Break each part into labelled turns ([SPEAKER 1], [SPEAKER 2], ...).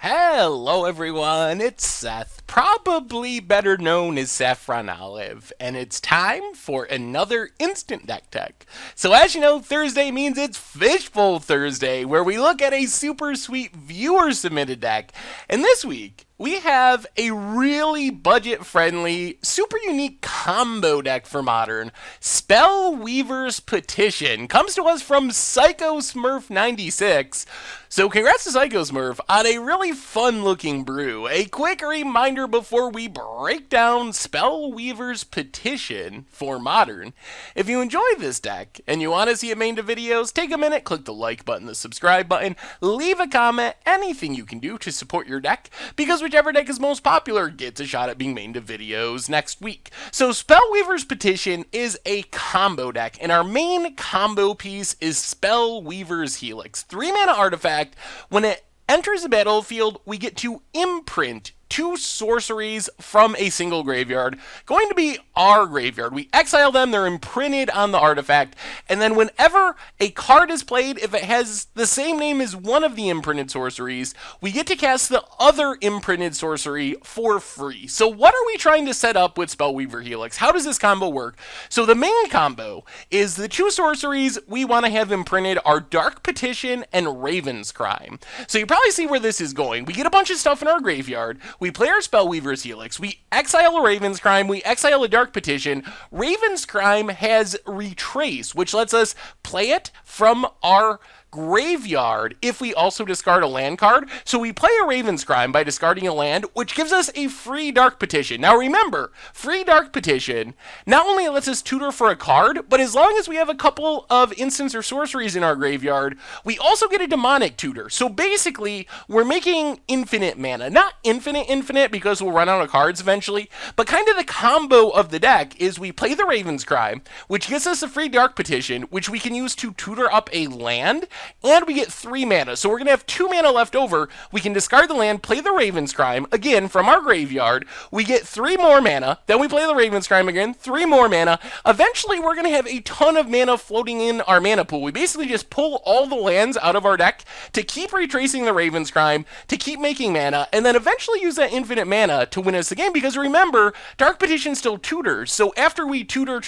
[SPEAKER 1] Hello everyone, it's Seth, probably better known as Saffron Olive, and it's time for another Instant Deck Tech. So as you know, Thursday means it's Fishbowl Thursday, where we look at a super sweet viewer-submitted deck, and this week, we have a really budget-friendly, super unique combo deck for Modern. Spellweaver's Petition comes to us from Psycho Smurf 96. So congrats to Psycho Smurf on a really fun-looking brew. A quick reminder before we break down Spellweaver's Petition for Modern. If you enjoy this deck and you want to see it made into videos, take a minute, click the like button, the subscribe button, leave a comment, anything you can do to support your deck, because whichever deck is most popular gets a shot at being made into videos next week. So Spellweaver's Petition is a combo deck, and our main combo piece is Spellweaver's Helix. 3-mana artifact. When it enters the battlefield, we get to imprint 2 sorceries from a single graveyard, going to be our graveyard. We exile them, they're imprinted on the artifact, and then whenever a card is played, if it has the same name as one of the imprinted sorceries, we get to cast the other imprinted sorcery for free. So what are we trying to set up with Spellweaver Helix? How does this combo work? So the main combo is the 2 sorceries we want to have imprinted are Dark Petition and Raven's Crime. So you probably see where this is going. We get a bunch of stuff in our graveyard, we play our Spellweaver's Helix, we exile a Raven's Crime, we exile a Dark Petition. Raven's Crime has Retrace, which lets us play it from our graveyard if we also discard a land card. So we play a Raven's Crime by discarding a land, which gives us a free Dark Petition. Now remember, free Dark Petition not only lets us tutor for a card, but as long as we have a couple of instants or sorceries in our graveyard, we also get a demonic tutor. So basically, we're making infinite mana. Not infinite because we'll run out of cards eventually, but kind of the combo of the deck is we play the Raven's Crime, which gets us a free Dark Petition, which we can use to tutor up a land, and we get 3 mana. So we're going to have 2 mana left over. We can discard the land, play the Raven's Crime, again, from our graveyard. We get 3 more mana. Then we play the Raven's Crime again, 3 more mana. Eventually, we're going to have a ton of mana floating in our mana pool. We basically just pull all the lands out of our deck to keep retracing the Raven's Crime, to keep making mana, and then eventually use that infinite mana to win us the game, because remember, Dark Petition still tutors. So after we tutor,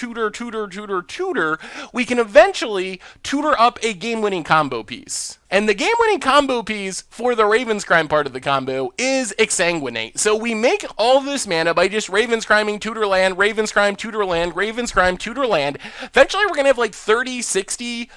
[SPEAKER 1] we can eventually tutor up a game-winning combo piece. And the game-winning combo piece for the Raven's Crime part of the combo is Exsanguinate. So we make all this mana by just Raven's Criming, tutor land, Raven's Crime, tutor land, Raven's Crime, tutor land. Eventually we're going to have like 30, 60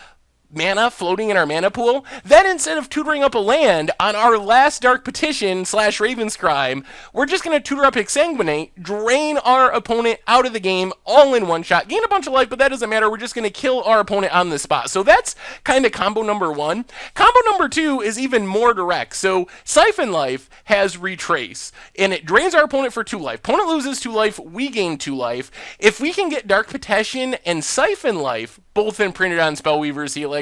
[SPEAKER 1] mana floating in our mana pool. Then instead of tutoring up a land on our last Dark Petition / Raven's Crime, we're just going to tutor up Exsanguinate, drain our opponent out of the game all in one shot, gain a bunch of life, but that doesn't matter. We're just going to kill our opponent on the spot. So that's kind of combo number 1. Combo number 2 is even more direct. So Siphon Life has Retrace, and it drains our opponent for 2 life. Opponent loses 2 life, we gain 2 life. If we can get Dark Petition and Siphon Life both imprinted on Spellweaver's Helix,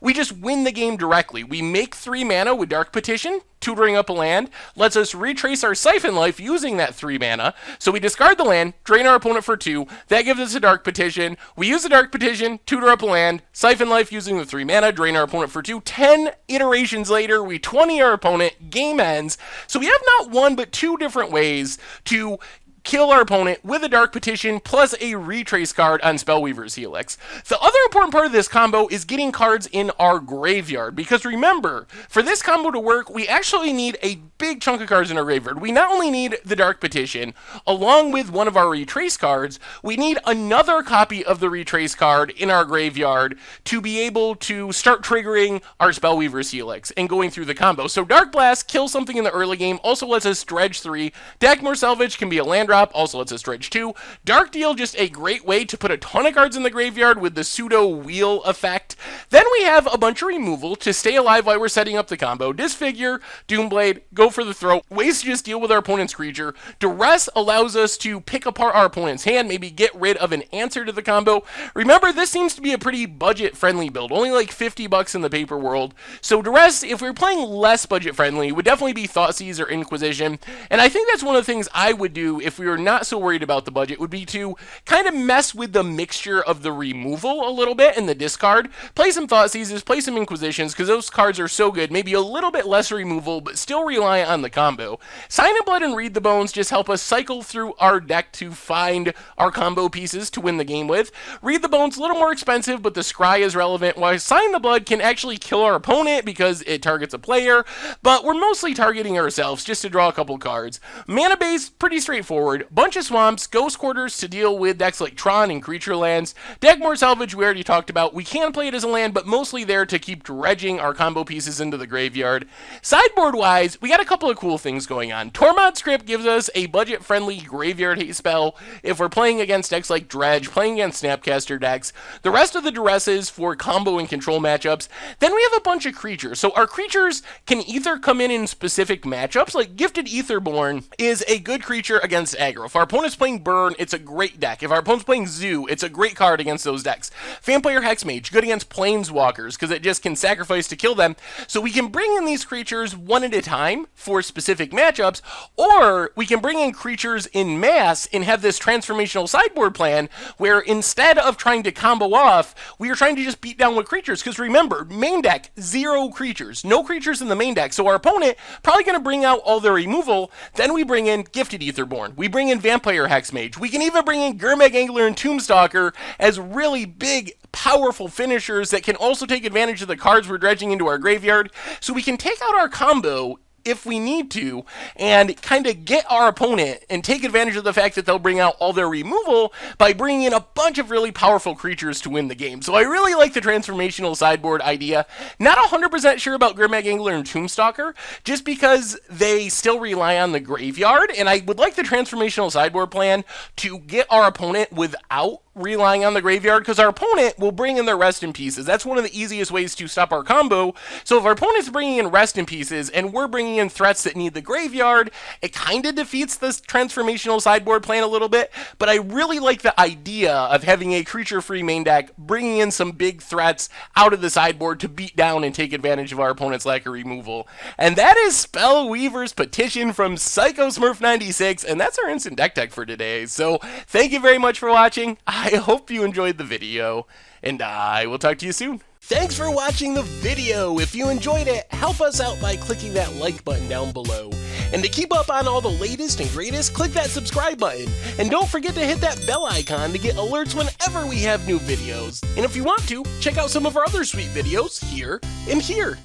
[SPEAKER 1] we just win the game directly. We make 3 mana with Dark Petition, tutoring up a land, lets us retrace our Siphon Life using that 3 mana. So we discard the land, drain our opponent for 2, that gives us a Dark Petition. We use the Dark Petition, tutor up a land, Siphon Life using the 3 mana, drain our opponent for 2. 10 iterations later, we 20 our opponent, game ends. So we have not 1 but 2 different ways to kill our opponent with a Dark Petition plus a Retrace card on Spellweaver's Helix. The other important part of this combo is getting cards in our graveyard, because remember, for this combo to work, we actually need a big chunk of cards in our graveyard. We not only need the Dark Petition, along with one of our Retrace cards, we need another copy of the Retrace card in our graveyard to be able to start triggering our Spellweaver's Helix and going through the combo. So Dark Blast kills something in the early game, also lets us dredge 3. Dackmore Salvage can be a land drop, also lets us dredge 2. Dark Deal, just a great way to put a ton of cards in the graveyard with the pseudo wheel effect. Then we have a bunch of removal to stay alive while we're setting up the combo. Disfigure, Doomblade, go for the throat, ways to just deal with our opponent's creature. Duress allows us to pick apart our opponent's hand, maybe get rid of an answer to the combo. Remember, this seems to be a pretty budget-friendly build, only like $50 in the paper world. So Duress, if we were playing less budget-friendly, would definitely be Thoughtseize or Inquisition. And I think that's one of the things I would do if we we were not so worried about the budget, would be to kind of mess with the mixture of the removal a little bit in the discard. Play some Thought Seizes, play some Inquisitions, because those cards are so good. Maybe a little bit less removal, but still reliant on the combo. Sign in Blood and Read the Bones just help us cycle through our deck to find our combo pieces to win the game with. Read the Bones, a little more expensive, but the scry is relevant, while Sign the Blood can actually kill our opponent because it targets a player, but we're mostly targeting ourselves just to draw a couple cards. Mana base, pretty straightforward. Bunch of swamps, ghost quarters to deal with decks like Tron and creature lands. Dagmar Salvage we already talked about. We can play it as a land, but mostly there to keep dredging our combo pieces into the graveyard. Sideboard-wise, we got a couple of cool things going on. Tormod Script gives us a budget-friendly graveyard hate spell if we're playing against decks like Dredge, playing against Snapcaster decks. The rest of the duresses for combo and control matchups. Then we have a bunch of creatures. So our creatures can either come in specific matchups, like Gifted Etherborn is a good creature against aggro. If our opponent's playing Burn, it's a great deck. If our opponent's playing Zoo, it's a great card against those decks. Vampire Hexmage, good against Planeswalkers, because it just can sacrifice to kill them. So we can bring in these creatures one at a time for specific matchups, or we can bring in creatures in mass and have this transformational sideboard plan where instead of trying to combo off, we are trying to just beat down with creatures. Because remember, main deck, 0 creatures. No creatures in the main deck. So our opponent probably going to bring out all their removal. Then we bring in Gifted Etherborn. We bring in Vampire Hexmage. We can even bring in Gurmag Angler and Tombstalker as really big, powerful finishers that can also take advantage of the cards we're dredging into our graveyard. So we can take out our combo if we need to, and kind of get our opponent and take advantage of the fact that they'll bring out all their removal by bringing in a bunch of really powerful creatures to win the game. So I really like the transformational sideboard idea. Not 100% sure about Gurmag Angler and Tombstalker, just because they still rely on the graveyard, and I would like the transformational sideboard plan to get our opponent without relying on the graveyard, because our opponent will bring in their Rest in Pieces. That's one of the easiest ways to stop our combo. So if our opponent's bringing in Rest in Pieces and we're bringing in threats that need the graveyard, it kind of defeats this transformational sideboard plan a little bit, but I really like the idea of having a creature-free main deck bringing in some big threats out of the sideboard to beat down and take advantage of our opponent's lack of removal. And that is Spellweaver's Petition from Psycho Smurf 96, and that's our instant deck tech for today. So thank you very much for watching. I hope you enjoyed the video, and I will talk to you soon. Thanks for watching the video. If you enjoyed it, help us out by clicking that like button down below. And to keep up on all the latest and greatest, click that subscribe button. And don't forget to hit that bell icon to get alerts whenever we have new videos. And if you want to, check out some of our other sweet videos here and here.